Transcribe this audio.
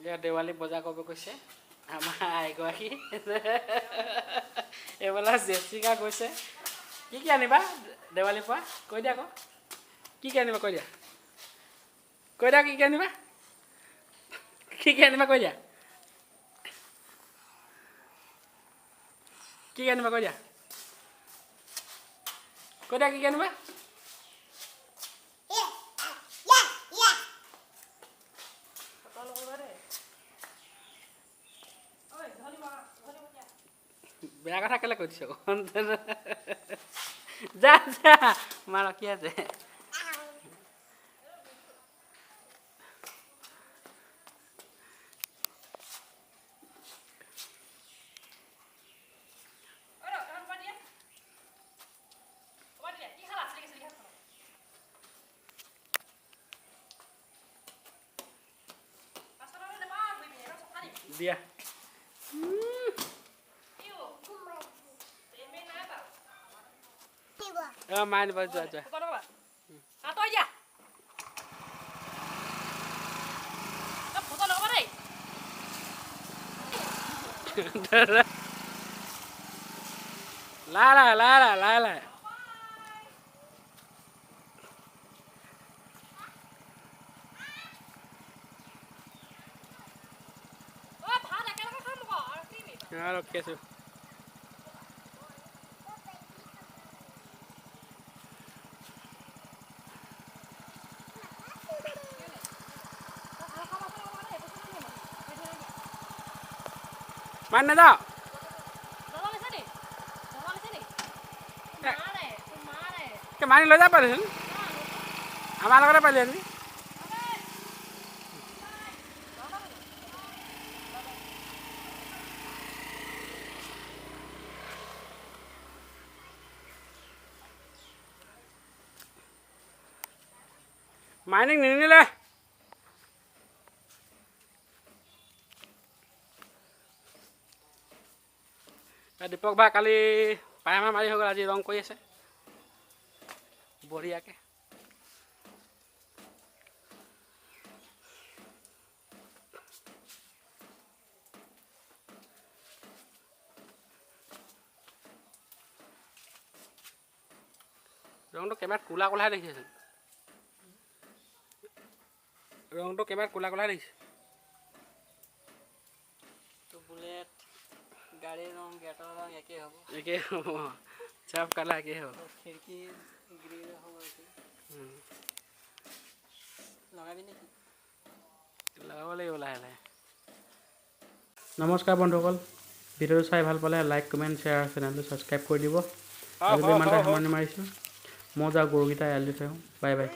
या देवाली बजार কৰিব কৈছে আমাৰ আইগৰাকী এবেলা জেচিকা কৈছে কি আনিবা দেৱালীৰ পৰা কৈ দিয়া আকৌ কি আনিবা কৈ দিয়া কি আনিবা কৈ দিয়া কি আনিবা কৈ দিয়া কি আনিবা বেয়া কথা কেলে কৈ দিছ যা যা মাৰ কি আছে দিয়া মাই নিব যোৱা যোৱা লাই ৰখি আছো মান নাযাওঁ মানি লৈ যাব পাৰিচোন আমাৰ লগতে পাৰিলি আজি মাইনিক নিনিলে দীপক ভাই কালি পায়মা মাৰি হৈ গ'ল আজি ৰং কৰি আছে বঢ়িয়াকৈ ৰংটো কেমেৰাত ক'লা ক'লাহে দেখিছে ৰংটো কেমেৰাত ক'লা ক'লাহে দেখিছে বুলেট গাড়ীৰ ৰং গেটৰ ৰং একেই হ'ব সব কালাৰ একেই হ'ব খিৰিকী গ্ৰীণ হ'ব লগাবি নেকি লগাব লাগিব লাহে লাহে নমস্কাৰ বন্ধুসকল ভিডিঅ'টো চাই ভাল পালে লাইক কমেণ্ট শ্বেয়াৰ চেনেলটো ছাবস্ক্ৰাইব কৰি দিব আজিলৈ ইমানতে সামৰণি মাৰিছোঁ মই যাওঁ গৰুকেইটা এৰাল দি থৈ আহোঁ বাই বাই